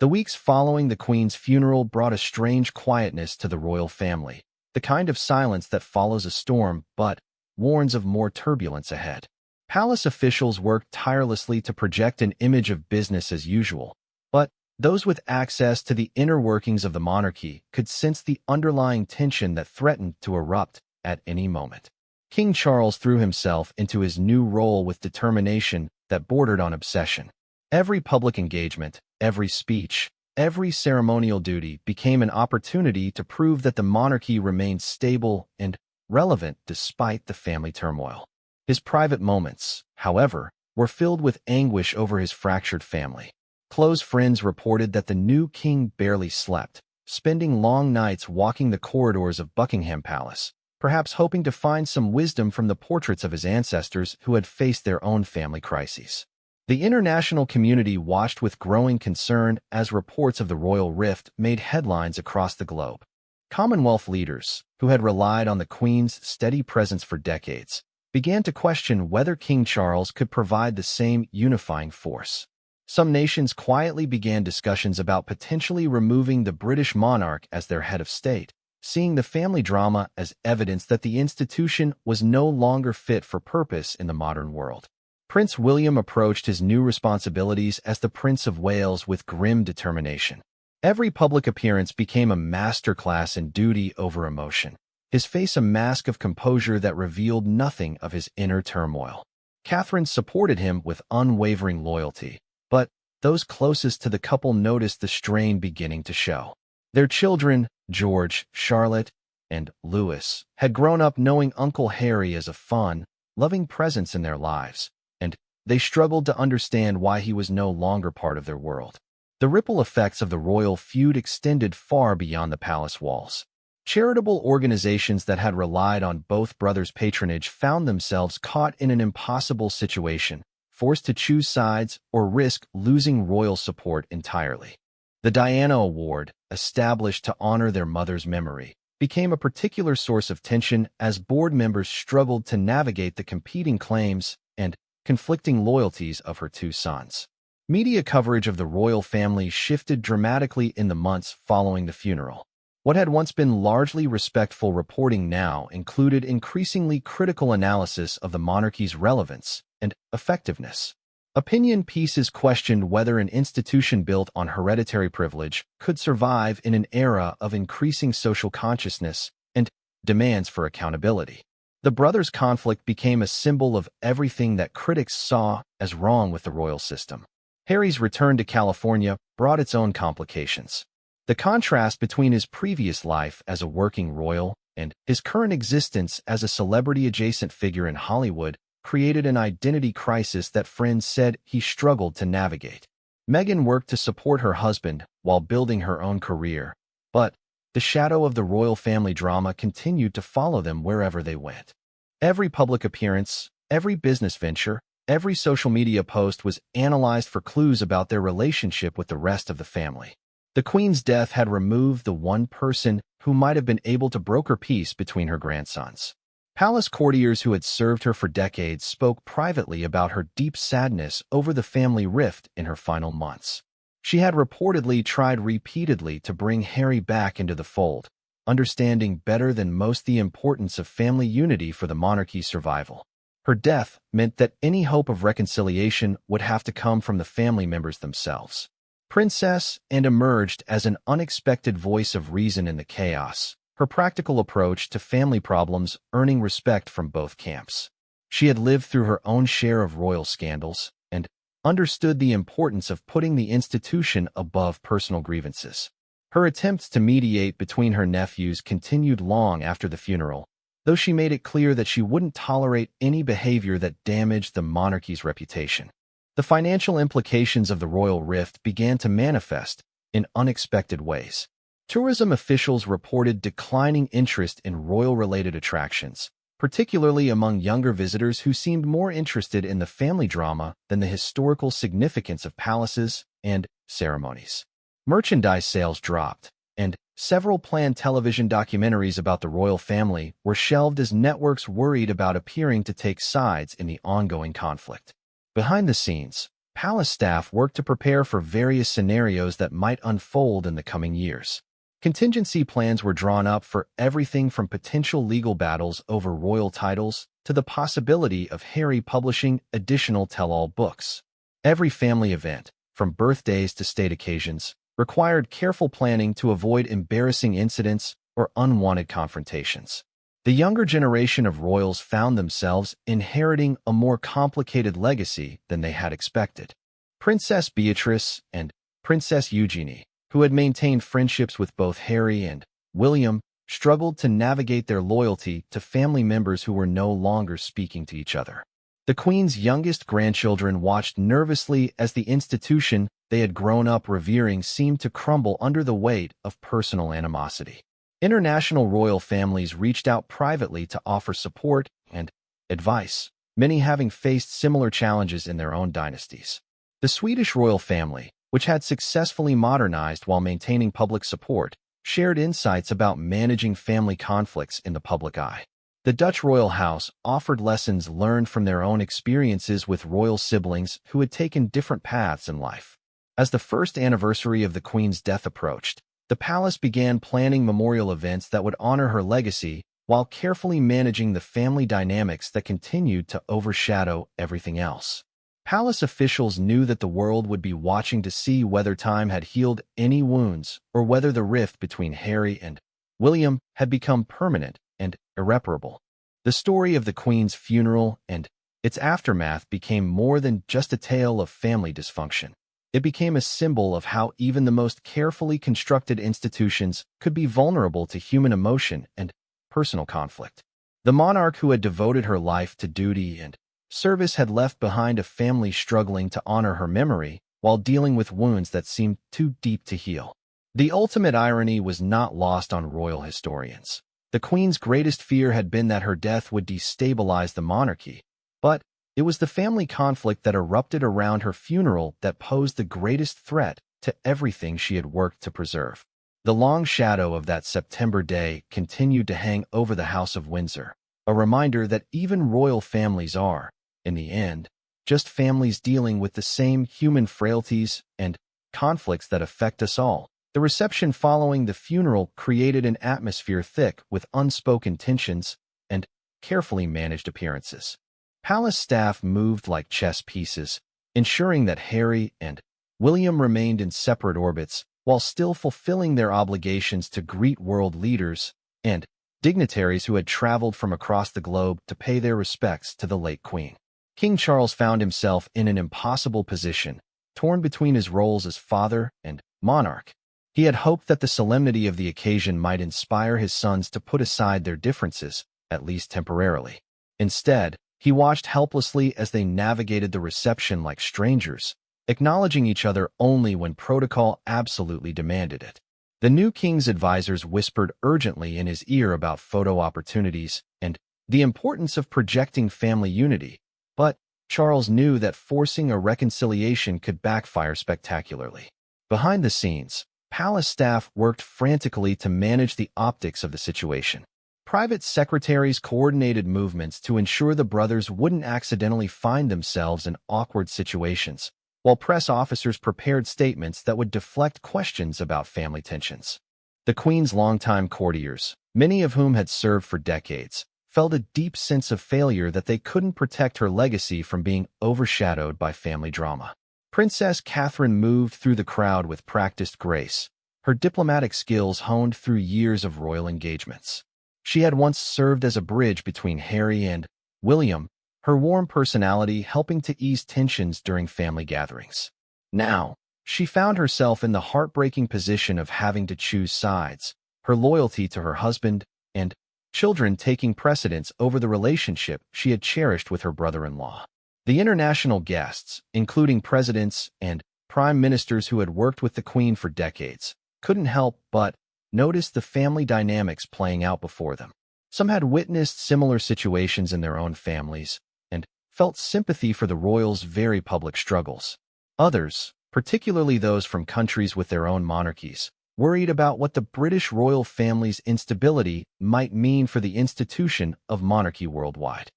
The weeks following the Queen's funeral brought a strange quietness to the royal family, the kind of silence that follows a storm but warns of more turbulence ahead. Palace officials worked tirelessly to project an image of business as usual, but those with access to the inner workings of the monarchy could sense the underlying tension that threatened to erupt at any moment. King Charles threw himself into his new role with determination that bordered on obsession. Every public engagement, every speech, every ceremonial duty became an opportunity to prove that the monarchy remained stable and relevant despite the family turmoil. His private moments, however, were filled with anguish over his fractured family. Close friends reported that the new king barely slept, spending long nights walking the corridors of Buckingham Palace, perhaps hoping to find some wisdom from the portraits of his ancestors who had faced their own family crises. The international community watched with growing concern as reports of the royal rift made headlines across the globe. Commonwealth leaders, who had relied on the Queen's steady presence for decades, began to question whether King Charles could provide the same unifying force. Some nations quietly began discussions about potentially removing the British monarch as their head of state, seeing the family drama as evidence that the institution was no longer fit for purpose in the modern world. Prince William approached his new responsibilities as the Prince of Wales with grim determination. Every public appearance became a masterclass in duty over emotion, his face a mask of composure that revealed nothing of his inner turmoil. Catherine supported him with unwavering loyalty, but those closest to the couple noticed the strain beginning to show. Their children, George, Charlotte, and Louis, had grown up knowing Uncle Harry as a fun, loving presence in their lives, and they struggled to understand why he was no longer part of their world. The ripple effects of the royal feud extended far beyond the palace walls. Charitable organizations that had relied on both brothers' patronage found themselves caught in an impossible situation, forced to choose sides or risk losing royal support entirely. The Diana Award, established to honor their mother's memory, became a particular source of tension as board members struggled to navigate the competing claims and conflicting loyalties of her two sons. Media coverage of the royal family shifted dramatically in the months following the funeral. What had once been largely respectful reporting now included increasingly critical analysis of the monarchy's relevance and effectiveness. Opinion pieces questioned whether an institution built on hereditary privilege could survive in an era of increasing social consciousness and demands for accountability. The brothers' conflict became a symbol of everything that critics saw as wrong with the royal system. Harry's return to California brought its own complications. The contrast between his previous life as a working royal and his current existence as a celebrity-adjacent figure in Hollywood created an identity crisis that friends said he struggled to navigate. Meghan worked to support her husband while building her own career, but the shadow of the royal family drama continued to follow them wherever they went. Every public appearance, every business venture, every social media post was analyzed for clues about their relationship with the rest of the family. The Queen's death had removed the one person who might have been able to broker peace between her grandsons. Palace courtiers who had served her for decades spoke privately about her deep sadness over the family rift in her final months. She had reportedly tried repeatedly to bring Harry back into the fold, understanding better than most the importance of family unity for the monarchy's survival. Her death meant that any hope of reconciliation would have to come from the family members themselves. Princess and emerged as an unexpected voice of reason in the chaos, her practical approach to family problems earning respect from both camps. She had lived through her own share of royal scandals and understood the importance of putting the institution above personal grievances. Her attempts to mediate between her nephews continued long after the funeral, though she made it clear that she wouldn't tolerate any behavior that damaged the monarchy's reputation. The financial implications of the royal rift began to manifest in unexpected ways. Tourism officials reported declining interest in royal-related attractions, particularly among younger visitors who seemed more interested in the family drama than the historical significance of palaces and ceremonies. Merchandise sales dropped, and several planned television documentaries about the royal family were shelved as networks worried about appearing to take sides in the ongoing conflict. Behind the scenes, palace staff worked to prepare for various scenarios that might unfold in the coming years. Contingency plans were drawn up for everything from potential legal battles over royal titles to the possibility of Harry publishing additional tell-all books. Every family event, from birthdays to state occasions, required careful planning to avoid embarrassing incidents or unwanted confrontations. The younger generation of royals found themselves inheriting a more complicated legacy than they had expected. Princess Beatrice and Princess Eugenie, who had maintained friendships with both Harry and William, struggled to navigate their loyalty to family members who were no longer speaking to each other. The Queen's youngest grandchildren watched nervously as the institution they had grown up revering seemed to crumble under the weight of personal animosity. International royal families reached out privately to offer support and advice, many having faced similar challenges in their own dynasties. The Swedish royal family, which had successfully modernized while maintaining public support, shared insights about managing family conflicts in the public eye. The Dutch royal house offered lessons learned from their own experiences with royal siblings who had taken different paths in life. As the first anniversary of the Queen's death approached, the palace began planning memorial events that would honor her legacy while carefully managing the family dynamics that continued to overshadow everything else. Palace officials knew that the world would be watching to see whether time had healed any wounds or whether the rift between Harry and William had become permanent and irreparable. The story of the Queen's funeral and its aftermath became more than just a tale of family dysfunction. It became a symbol of how even the most carefully constructed institutions could be vulnerable to human emotion and personal conflict. The monarch who had devoted her life to duty and service had left behind a family struggling to honor her memory while dealing with wounds that seemed too deep to heal. The ultimate irony was not lost on royal historians. The Queen's greatest fear had been that her death would destabilize the monarchy, but it was the family conflict that erupted around her funeral that posed the greatest threat to everything she had worked to preserve. The long shadow of that September day continued to hang over the House of Windsor, a reminder that even royal families are, in the end, just families dealing with the same human frailties and conflicts that affect us all. The reception following the funeral created an atmosphere thick with unspoken tensions and carefully managed appearances. Palace staff moved like chess pieces, ensuring that Harry and William remained in separate orbits while still fulfilling their obligations to greet world leaders and dignitaries who had traveled from across the globe to pay their respects to the late Queen. King Charles found himself in an impossible position, torn between his roles as father and monarch. He had hoped that the solemnity of the occasion might inspire his sons to put aside their differences, at least temporarily. Instead, he watched helplessly as they navigated the reception like strangers, acknowledging each other only when protocol absolutely demanded it. The new king's advisors whispered urgently in his ear about photo opportunities and the importance of projecting family unity, but Charles knew that forcing a reconciliation could backfire spectacularly. Behind the scenes, palace staff worked frantically to manage the optics of the situation. Private secretaries coordinated movements to ensure the brothers wouldn't accidentally find themselves in awkward situations, while press officers prepared statements that would deflect questions about family tensions. The Queen's longtime courtiers, many of whom had served for decades, felt a deep sense of failure that they couldn't protect her legacy from being overshadowed by family drama. Princess Catherine moved through the crowd with practiced grace, her diplomatic skills honed through years of royal engagements. She had once served as a bridge between Harry and William, her warm personality helping to ease tensions during family gatherings. Now, she found herself in the heartbreaking position of having to choose sides, her loyalty to her husband and children taking precedence over the relationship she had cherished with her brother-in-law. The international guests, including presidents and prime ministers who had worked with the Queen for decades, couldn't help but noticed the family dynamics playing out before them. Some had witnessed similar situations in their own families and felt sympathy for the royals' very public struggles. Others, particularly those from countries with their own monarchies, worried about what the British royal family's instability might mean for the institution of monarchy worldwide.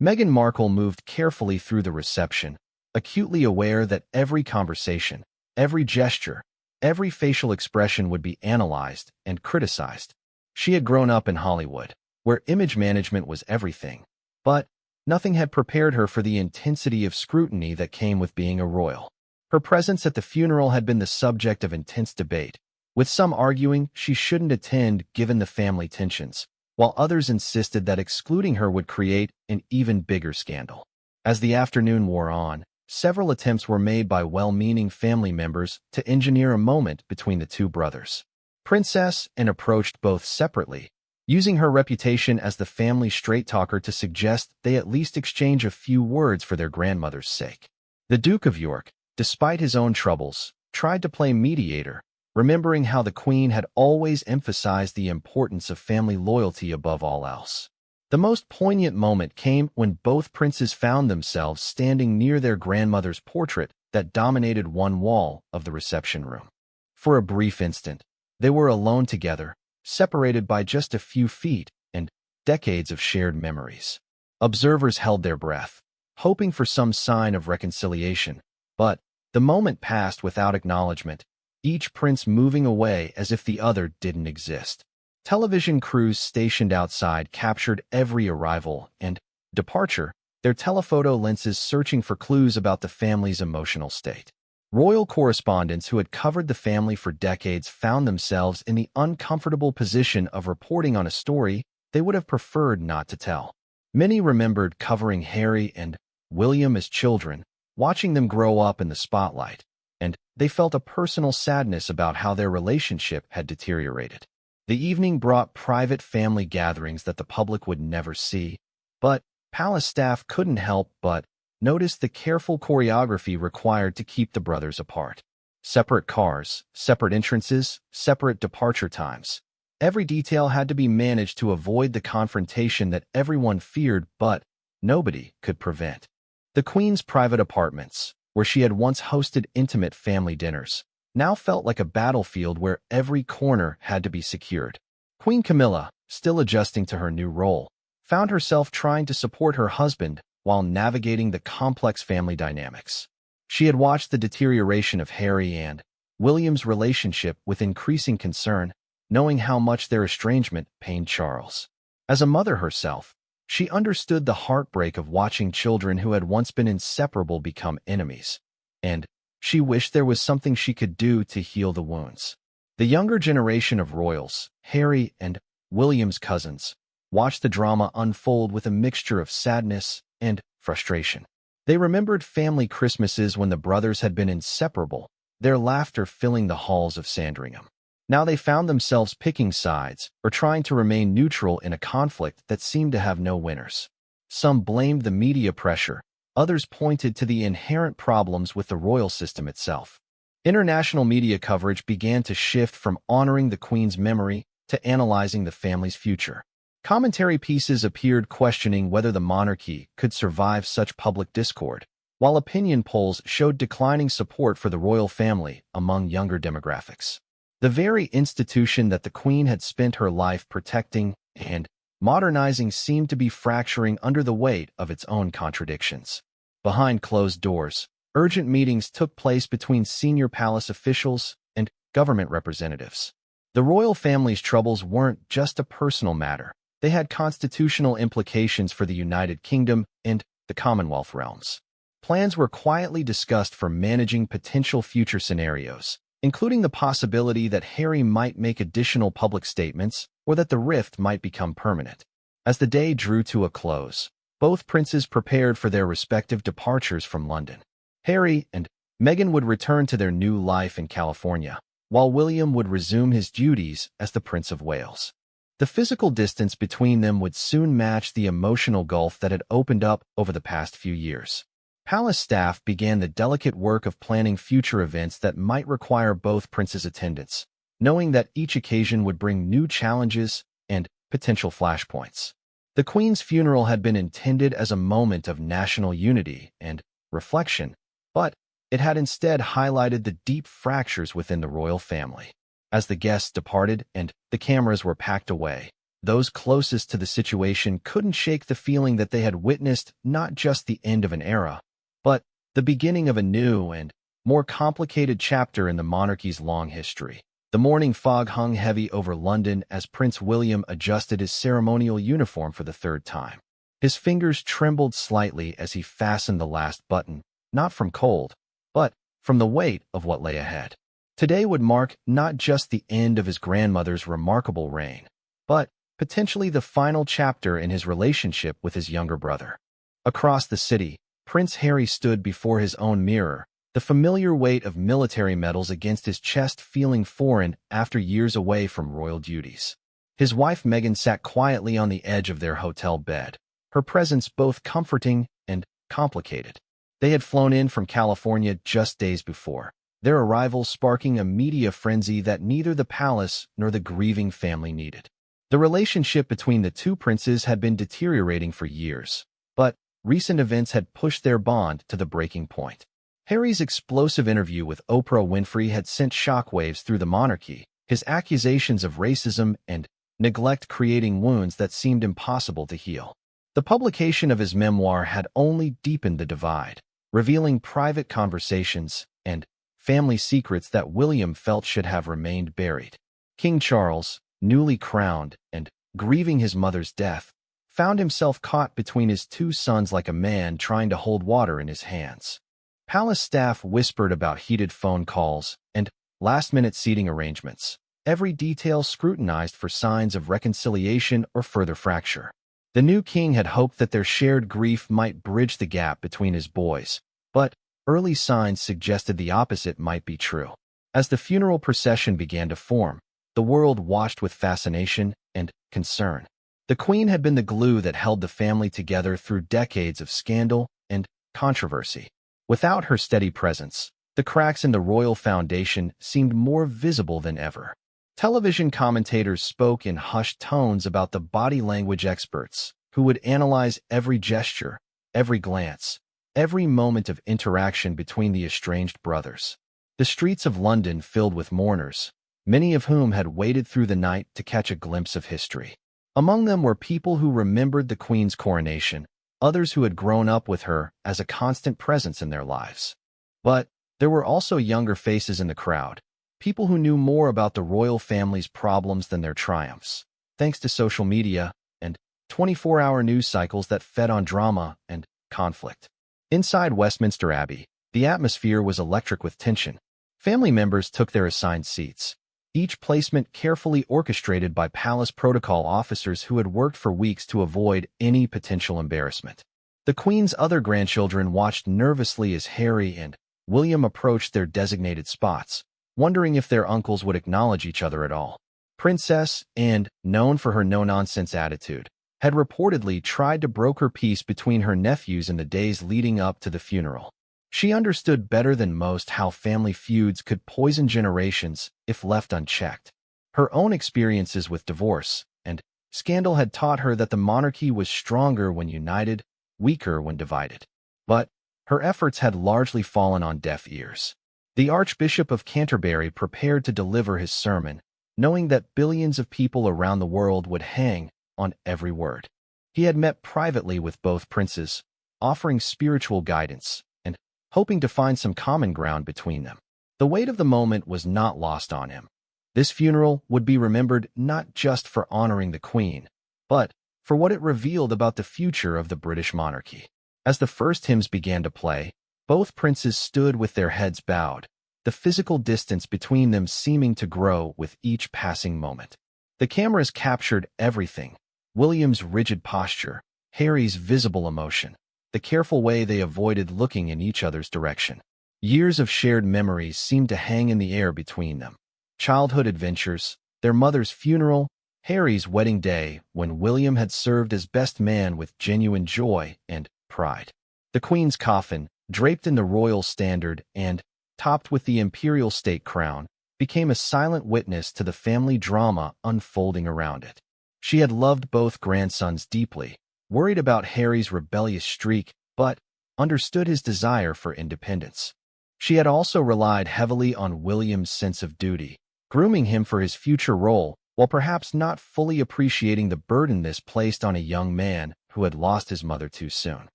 Meghan Markle moved carefully through the reception, acutely aware that every conversation, every gesture, every facial expression would be analyzed and criticized. She had grown up in Hollywood, where image management was everything, but nothing had prepared her for the intensity of scrutiny that came with being a royal. Her presence at the funeral had been the subject of intense debate, with some arguing she shouldn't attend given the family tensions, while others insisted that excluding her would create an even bigger scandal. As the afternoon wore on, several attempts were made by well-meaning family members to engineer a moment between the two brothers. Princess Anne approached both separately, using her reputation as the family straight-talker to suggest they at least exchange a few words for their grandmother's sake. The Duke of York, despite his own troubles, tried to play mediator, remembering how the Queen had always emphasized the importance of family loyalty above all else. The most poignant moment came when both princes found themselves standing near their grandmother's portrait that dominated one wall of the reception room. For a brief instant, they were alone together, separated by just a few feet and decades of shared memories. Observers held their breath, hoping for some sign of reconciliation, but the moment passed without acknowledgement, each prince moving away as if the other didn't exist. Television crews stationed outside captured every arrival and departure, their telephoto lenses searching for clues about the family's emotional state. Royal correspondents who had covered the family for decades found themselves in the uncomfortable position of reporting on a story they would have preferred not to tell. Many remembered covering Harry and William as children, watching them grow up in the spotlight, and they felt a personal sadness about how their relationship had deteriorated. The evening brought private family gatherings that the public would never see, but palace staff couldn't help but notice the careful choreography required to keep the brothers apart. Separate cars, separate entrances, separate departure times. Every detail had to be managed to avoid the confrontation that everyone feared but nobody could prevent. The Queen's private apartments, where she had once hosted intimate family dinners, now felt like a battlefield where every corner had to be secured. Queen Camilla, still adjusting to her new role, found herself trying to support her husband while navigating the complex family dynamics. She had watched the deterioration of Harry and William's relationship with increasing concern, knowing how much their estrangement pained Charles. As a mother herself, she understood the heartbreak of watching children who had once been inseparable become enemies, and she wished there was something she could do to heal the wounds. The younger generation of royals, Harry and William's cousins, watched the drama unfold with a mixture of sadness and frustration. They remembered family Christmases when the brothers had been inseparable, their laughter filling the halls of Sandringham. Now they found themselves picking sides or trying to remain neutral in a conflict that seemed to have no winners. Some blamed the media pressure, others pointed to the inherent problems with the royal system itself. International media coverage began to shift from honoring the Queen's memory to analyzing the family's future. Commentary pieces appeared questioning whether the monarchy could survive such public discord, while opinion polls showed declining support for the royal family among younger demographics. The very institution that the Queen had spent her life protecting and modernizing seemed to be fracturing under the weight of its own contradictions. Behind closed doors, urgent meetings took place between senior palace officials and government representatives. The royal family's troubles weren't just a personal matter. They had constitutional implications for the United Kingdom and the Commonwealth realms. Plans were quietly discussed for managing potential future scenarios, including the possibility that Harry might make additional public statements or that the rift might become permanent. As the day drew to a close, both princes prepared for their respective departures from London. Harry and Meghan would return to their new life in California, while William would resume his duties as the Prince of Wales. The physical distance between them would soon match the emotional gulf that had opened up over the past few years. Palace staff began the delicate work of planning future events that might require both princes' attendance, knowing that each occasion would bring new challenges and potential flashpoints. The Queen's funeral had been intended as a moment of national unity and reflection, but it had instead highlighted the deep fractures within the royal family. As the guests departed and the cameras were packed away, those closest to the situation couldn't shake the feeling that they had witnessed not just the end of an era, but the beginning of a new and more complicated chapter in the monarchy's long history. The morning fog hung heavy over London as Prince William adjusted his ceremonial uniform for the third time. His fingers trembled slightly as he fastened the last button, not from cold, but from the weight of what lay ahead. Today would mark not just the end of his grandmother's remarkable reign, but potentially the final chapter in his relationship with his younger brother. Across the city, Prince Harry stood before his own mirror, the familiar weight of military medals against his chest feeling foreign after years away from royal duties. His wife Meghan sat quietly on the edge of their hotel bed, her presence both comforting and complicated. They had flown in from California just days before, their arrival sparking a media frenzy that neither the palace nor the grieving family needed. The relationship between the two princes had been deteriorating for years, but recent events had pushed their bond to the breaking point. Harry's explosive interview with Oprah Winfrey had sent shockwaves through the monarchy, his accusations of racism and neglect creating wounds that seemed impossible to heal. The publication of his memoir had only deepened the divide, revealing private conversations and family secrets that William felt should have remained buried. King Charles, newly crowned and grieving his mother's death, found himself caught between his two sons like a man trying to hold water in his hands. Palace staff whispered about heated phone calls and last-minute seating arrangements, every detail scrutinized for signs of reconciliation or further fracture. The new king had hoped that their shared grief might bridge the gap between his boys, but early signs suggested the opposite might be true. As the funeral procession began to form, the world watched with fascination and concern. The Queen had been the glue that held the family together through decades of scandal and controversy. Without her steady presence, the cracks in the royal foundation seemed more visible than ever. Television commentators spoke in hushed tones about the body language experts who would analyze every gesture, every glance, every moment of interaction between the estranged brothers. The streets of London filled with mourners, many of whom had waited through the night to catch a glimpse of history. Among them were people who remembered the Queen's coronation, others who had grown up with her as a constant presence in their lives. But there were also younger faces in the crowd, people who knew more about the royal family's problems than their triumphs, thanks to social media and 24-hour news cycles that fed on drama and conflict. Inside Westminster Abbey, the atmosphere was electric with tension. Family members took their assigned seats, each placement carefully orchestrated by palace protocol officers who had worked for weeks to avoid any potential embarrassment. The Queen's other grandchildren watched nervously as Harry and William approached their designated spots, wondering if their uncles would acknowledge each other at all. Princess Anne, known for her no-nonsense attitude, had reportedly tried to broker peace between her nephews in the days leading up to the funeral. She understood better than most how family feuds could poison generations if left unchecked. Her own experiences with divorce and scandal had taught her that the monarchy was stronger when united, weaker when divided. But her efforts had largely fallen on deaf ears. The Archbishop of Canterbury prepared to deliver his sermon, knowing that billions of people around the world would hang on every word. He had met privately with both princes, offering spiritual guidance and hoping to find some common ground between them. The weight of the moment was not lost on him. This funeral would be remembered not just for honoring the Queen, but for what it revealed about the future of the British monarchy. As the first hymns began to play, both princes stood with their heads bowed, the physical distance between them seeming to grow with each passing moment. The cameras captured everything: William's rigid posture, Harry's visible emotion, the careful way they avoided looking in each other's direction. Years of shared memories seemed to hang in the air between them. Childhood adventures, their mother's funeral, Harry's wedding day when William had served as best man with genuine joy and pride. The Queen's coffin, draped in the royal standard and topped with the imperial state crown, became a silent witness to the family drama unfolding around it. She had loved both grandsons deeply, worried about Harry's rebellious streak, but understood his desire for independence. She had also relied heavily on William's sense of duty, grooming him for his future role, while perhaps not fully appreciating the burden this placed on a young man who had lost his mother too soon.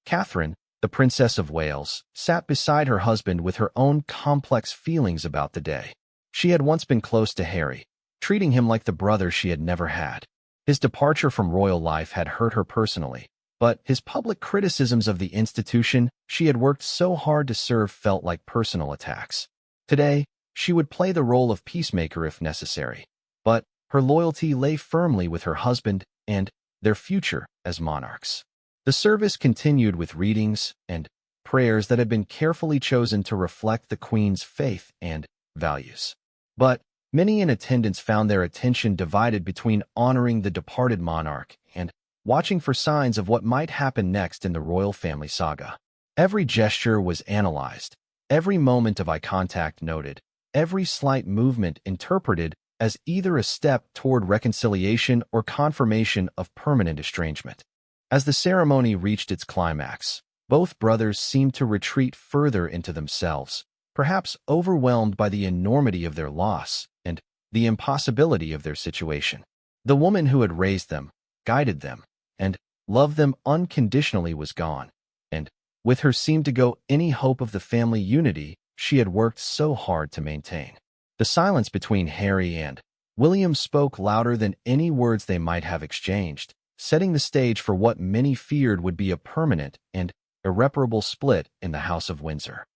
Catherine, The Princess of Wales sat beside her husband with her own complex feelings about the day. She had once been close to Harry, treating him like the brother she had never had. His departure from royal life had hurt her personally, but his public criticisms of the institution she had worked so hard to serve felt like personal attacks. Today, she would play the role of peacemaker if necessary, but her loyalty lay firmly with her husband and their future as monarchs. The service continued with readings and prayers that had been carefully chosen to reflect the Queen's faith and values. But many in attendance found their attention divided between honoring the departed monarch and watching for signs of what might happen next in the royal family saga. Every gesture was analyzed, every moment of eye contact noted, every slight movement interpreted as either a step toward reconciliation or confirmation of permanent estrangement. As the ceremony reached its climax, both brothers seemed to retreat further into themselves, perhaps overwhelmed by the enormity of their loss and the impossibility of their situation. The woman who had raised them, guided them, and loved them unconditionally was gone, and with her seemed to go any hope of the family unity she had worked so hard to maintain. The silence between Harry and William spoke louder than any words they might have exchanged, setting the stage for what many feared would be a permanent and irreparable split in the House of Windsor.